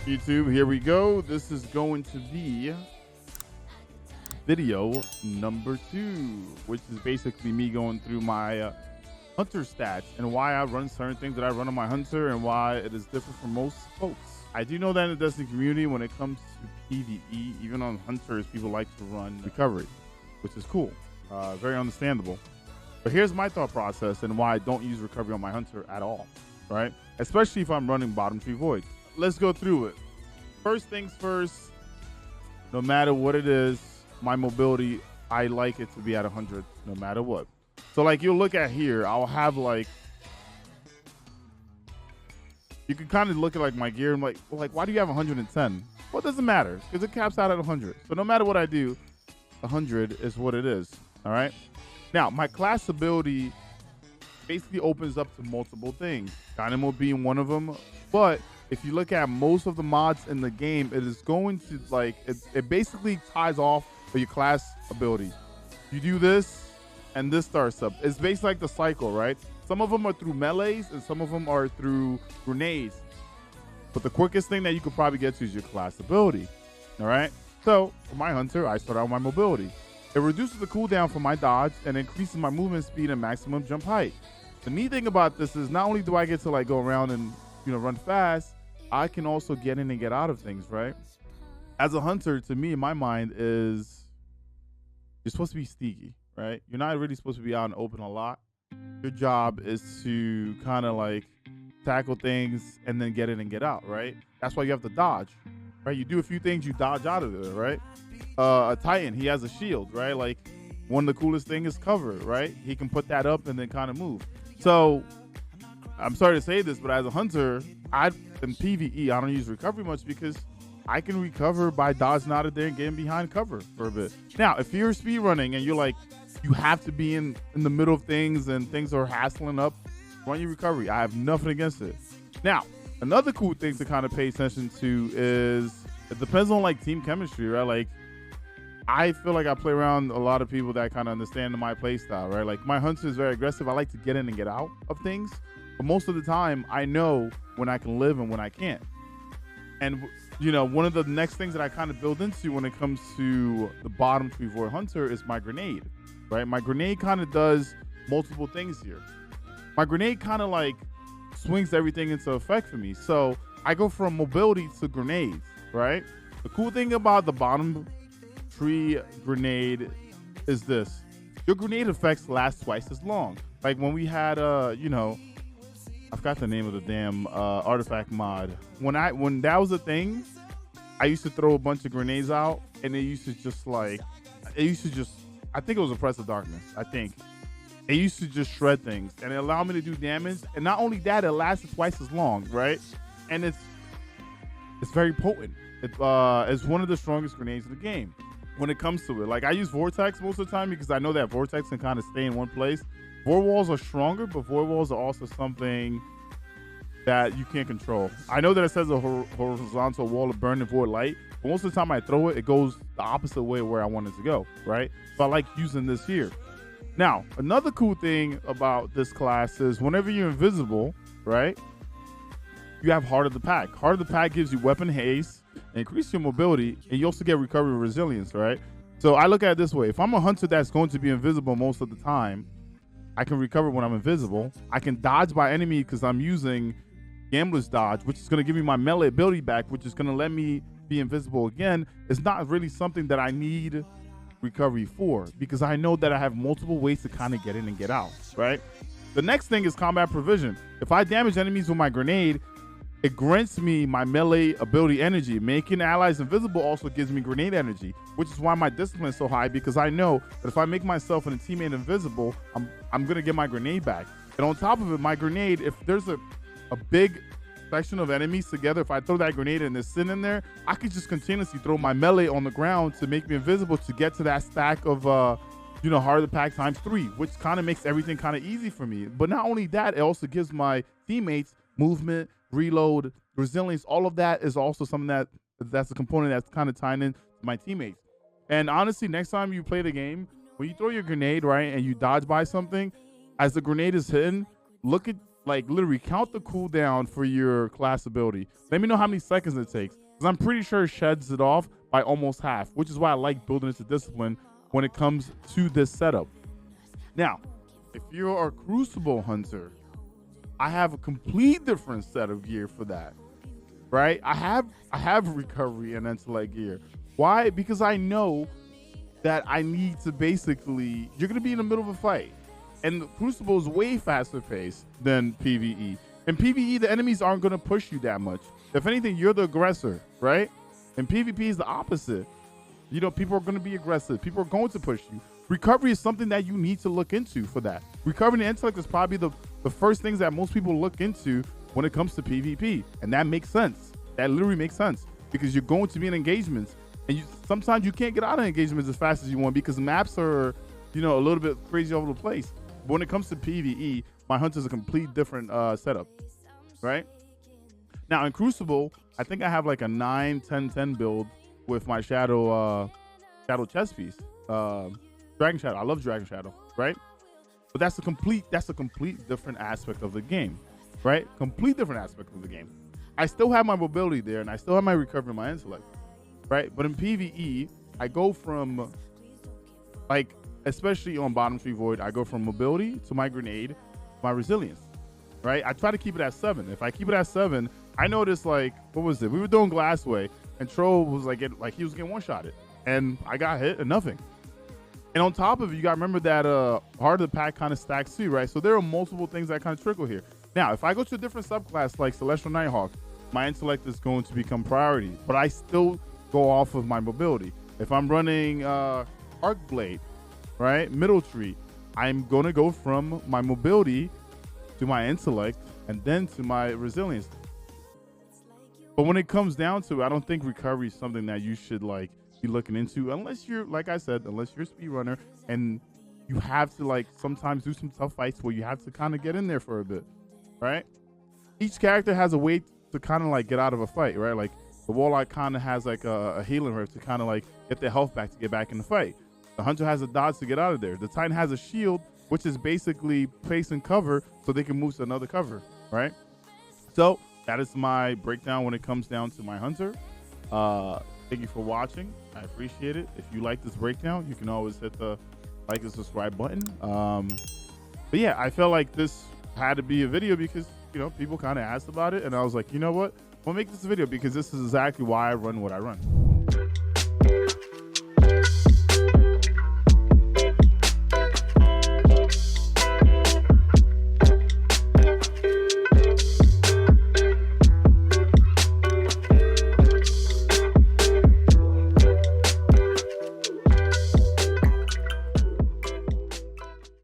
YouTube, here we go. This is going to be video number 2, which is basically me going through my hunter stats and why I run certain things that I run on my hunter and why it is different from most folks. I do know that in the Destiny community, when it comes to PvE, even on hunters, people like to run recovery, which is cool, very understandable. But here's my thought process and why I don't use recovery on my hunter at all, right? Especially if I'm running bottom tree void. Let's go through it. First things first, no matter what it is, my mobility, I like it to be at 100 no matter what. So like you'll look at here, I'll have like, you can kind of look at like my gear and like why do you have 110? Well, it doesn't matter because it caps out at 100. So no matter what I do, 100 is what it is, all right? Now, my class ability basically opens up to multiple things, Dynamo being one of them, but if you look at most of the mods in the game, it is going to like, it basically ties off for your class ability. You do this and this starts up. It's basically like the cycle, right? Some of them are through melees and some of them are through grenades. But the quickest thing that you could probably get to is your class ability, all right? So for my hunter, I start out with my mobility. It reduces the cooldown for my dodge and increases my movement speed and maximum jump height. The neat thing about this is not only do I get to like go around and, you know, run fast, I can also get in and get out of things, right? As a hunter, to me, in my mind, is you're supposed to be sneaky, right? You're not really supposed to be out and open a lot. Your job is to kind of like tackle things and then get in and get out, right? That's why you have to dodge, right? You do a few things, you dodge out of there, right? A Titan, he has a shield, right? Like one of the coolest things is cover, right? He can put that up and then kind of move. So I'm sorry to say this, but as a hunter, in PvE, I don't use recovery much because I can recover by dodging out of there and getting behind cover for a bit. Now, if you're speed running and you're like, you have to be in the middle of things and things are hassling up, run your recovery. I have nothing against it. Now, another cool thing to kind of pay attention to is it depends on like team chemistry, right? Like I feel like I play around a lot of people that kind of understand my play style, right? Like my hunter is very aggressive. I like to get in and get out of things. But most of the time, I know when I can live and when I can't. And, you know, one of the next things that I kind of build into when it comes to the bottom tree void hunter is my grenade, right? My grenade kind of does multiple things here. My grenade kind of like swings everything into effect for me. So I go from mobility to grenades, right? The cool thing about the bottom tree grenade is this. Your grenade effects last twice as long. Like when we had, you know, I forgot the name of the damn artifact mod. When that was a thing, I used to throw a bunch of grenades out, and I think it was Oppressive Darkness. I think it used to just shred things, and it allowed me to do damage. And not only that, it lasted twice as long, right? And it's very potent. It's one of the strongest grenades in the game when it comes to it. Like I use Vortex most of the time because I know that Vortex can kind of stay in one place. Void walls are stronger, but void walls are also something that you can't control. I know that it says a horizontal wall of burn and void light, but most of the time I throw it, it goes the opposite way where I want it to go, right? So I like using this here. Now, another cool thing about this class is whenever you're invisible, right, you have Heart of the Pack. Heart of the Pack gives you weapon haste, increase your mobility, and you also get recovery resilience, right? So I look at it this way. If I'm a hunter that's going to be invisible most of the time, I can recover when I'm invisible. I can dodge by enemy because I'm using Gambler's Dodge, which is going to give me my melee ability back, which is going to let me be invisible again. It's not really something that I need recovery for because I know that I have multiple ways to kind of get in and get out, right? The next thing is combat provision. If I damage enemies with my grenade, it grants me my melee ability energy. Making allies invisible also gives me grenade energy, which is why my discipline is so high because I know that if I make myself and a teammate invisible, I'm going to get my grenade back. And on top of it, my grenade, if there's a big section of enemies together, if I throw that grenade and it's sitting in there, I could just continuously throw my melee on the ground to make me invisible to get to that stack of, you know, Heart of the Pack ×3, which kind of makes everything kind of easy for me. But not only that, it also gives my teammates movement, reload, resilience. All of that is also something that's a component that's kind of tying in to my teammates. And honestly, next time you play the game, when you throw your grenade, right, and you dodge by something, as the grenade is hitting, look at like literally count the cooldown for your class ability. Let me know how many seconds it takes, because I'm pretty sure it sheds it off by almost half, which is why I like building into discipline when it comes to this setup. Now, if you're a Crucible hunter, I have a complete different set of gear for that, right? I have recovery and intellect gear. Why? Because I know that I need to basically, you're going to be in the middle of a fight. And the Crucible is way faster paced than PvE. In PvE, the enemies aren't going to push you that much. If anything, you're the aggressor, right? And PvP is the opposite. You know, people are going to be aggressive. People are going to push you. Recovery is something that you need to look into for that. Recovery and intellect is probably the first things that most people look into when it comes to PvP. And that makes sense. That literally makes sense, because you're going to be in engagements. And sometimes you can't get out of engagements as fast as you want, because maps are, you know, a little bit crazy all over the place. But when it comes to PvE, my hunter's a complete different setup, right? Now in Crucible, I think I have like a 9-10-10 build with my Shadow chest piece, Dragon Shadow. I love Dragon Shadow, right? But that's a complete different aspect of the game, right? Complete different aspect of the game. I still have my mobility there, and I still have my recovery and my intellect, right? But in PvE, I go from, like, especially on Bottom Tree Void, I go from mobility to my grenade, my resilience, right? I try to keep it at 7. If I keep it at 7, I noticed, like, what was it? We were doing Glassway, and Troll was like he was getting one-shotted, and I got hit and nothing. And on top of it, you got to remember that Heart of the Pack kind of stacks too, right? So there are multiple things that kind of trickle here. Now, if I go to a different subclass like Celestial Nighthawk, my intellect is going to become priority, but I still go off of my mobility. If I'm running Arc Blade, right, Middle Tree, I'm going to go from my mobility to my intellect and then to my resilience. But when it comes down to it, I don't think recovery is something that you should like be looking into, unless you're, like I said, unless you're a speedrunner and you have to like sometimes do some tough fights where you have to kind of get in there for a bit, right? Each character has a way to kind of like get out of a fight, right? Like the Warlock kind of has like a healing herb to kind of like get their health back to get back in the fight. The Hunter has a dodge to get out of there. The Titan has a shield, which is basically place and cover so they can move to another cover, right? So that is my breakdown when it comes down to my Hunter. Thank you for watching. I appreciate it. If you like this breakdown, you can always hit the like and subscribe button. But yeah, I felt like this had to be a video because, you know, people kind of asked about it, and I was like, you know what? We'll make this a video because this is exactly why I run what I run.